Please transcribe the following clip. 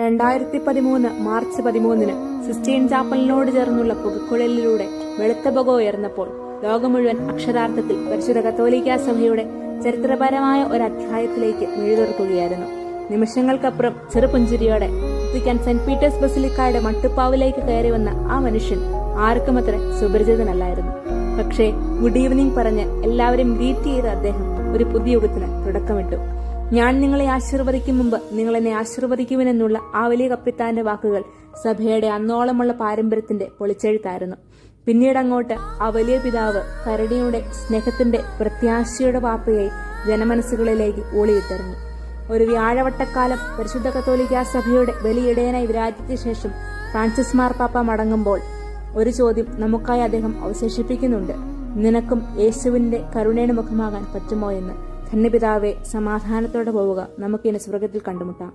2013 March 13 cysteine ചാപ്പലിനോട് ചേർന്നുള്ള പുകക്കുഴലിലൂടെ വെളുത്ത പുക ഉയർന്നപ്പോൾ ലോകം മുഴുവൻ അക്ഷരാർത്ഥത്തിൽ പരിശുദ്ധ കത്തോലിക്കാ സഭയുടെ ചരിത്രപരമായ ഒരു അധ്യായത്തിലേക്ക് മിഴിതുറക്കുകയായിരുന്നു. നിമിഷങ്ങൾക്കപ്പുറം ചെറുപുഞ്ചിരിയോടെ വത്തിക്കാൻ സെന്റ് പീറ്റേഴ്സ് ബസിലിക്കായുടെ മട്ടുപ്പാവിലേക്ക് കയറി വന്ന ആ മനുഷ്യൻ ആർക്കും അത്ര സുപരിചിതനല്ലായിരുന്നു. പക്ഷേ ഗുഡ് ഈവനിംഗ് പറഞ്ഞ് എല്ലാവരും ഗ്രീറ്റ് ചെയ്ത അദ്ദേഹം ഒരു പുതിയ യുഗത്തിന് തുടക്കമിട്ടു. ഞാൻ നിങ്ങളെ ആശീർവദിക്കും മുമ്പ് നിങ്ങൾ എന്നെ ആശീർവദിക്കുമെന്നുള്ള ആ വലിയ കപ്പിത്താന്റെ വാക്കുകൾ സഭയുടെ അന്നോളമുള്ള പാരമ്പര്യത്തിന്റെ പൊളിച്ചെഴുത്തായിരുന്നു. പിന്നീട് അങ്ങോട്ട് ആ വലിയ പിതാവ് കരുണയുടെ, സ്നേഹത്തിന്റെ, പ്രത്യാശയുടെ വാപ്പയായി ജനമനസ്സുകളിലേക്ക് ഊളിയിട്ടിറങ്ങി. ഒരു വ്യാഴവട്ടക്കാലം പരിശുദ്ധ കത്തോലിക്കാ സഭയുടെ വലിയിടയനായി വിരാജിച്ച ശേഷം ഫ്രാൻസിസ് മാർപ്പാപ്പ മടങ്ങുമ്പോൾ ഒരു ചോദ്യം നമുക്കായി അദ്ദേഹം അവശേഷിപ്പിക്കുന്നുണ്ട്: നിനക്കും യേശുവിന്റെ കരുണയുടെ മുഖമാകാൻ പറ്റുമോ എന്ന്. ധന്യപിതാവെ, സമാധാനത്തോടെ പോവുക. നമുക്കിനി സ്വർഗത്തിൽ കണ്ടുമുട്ടാം.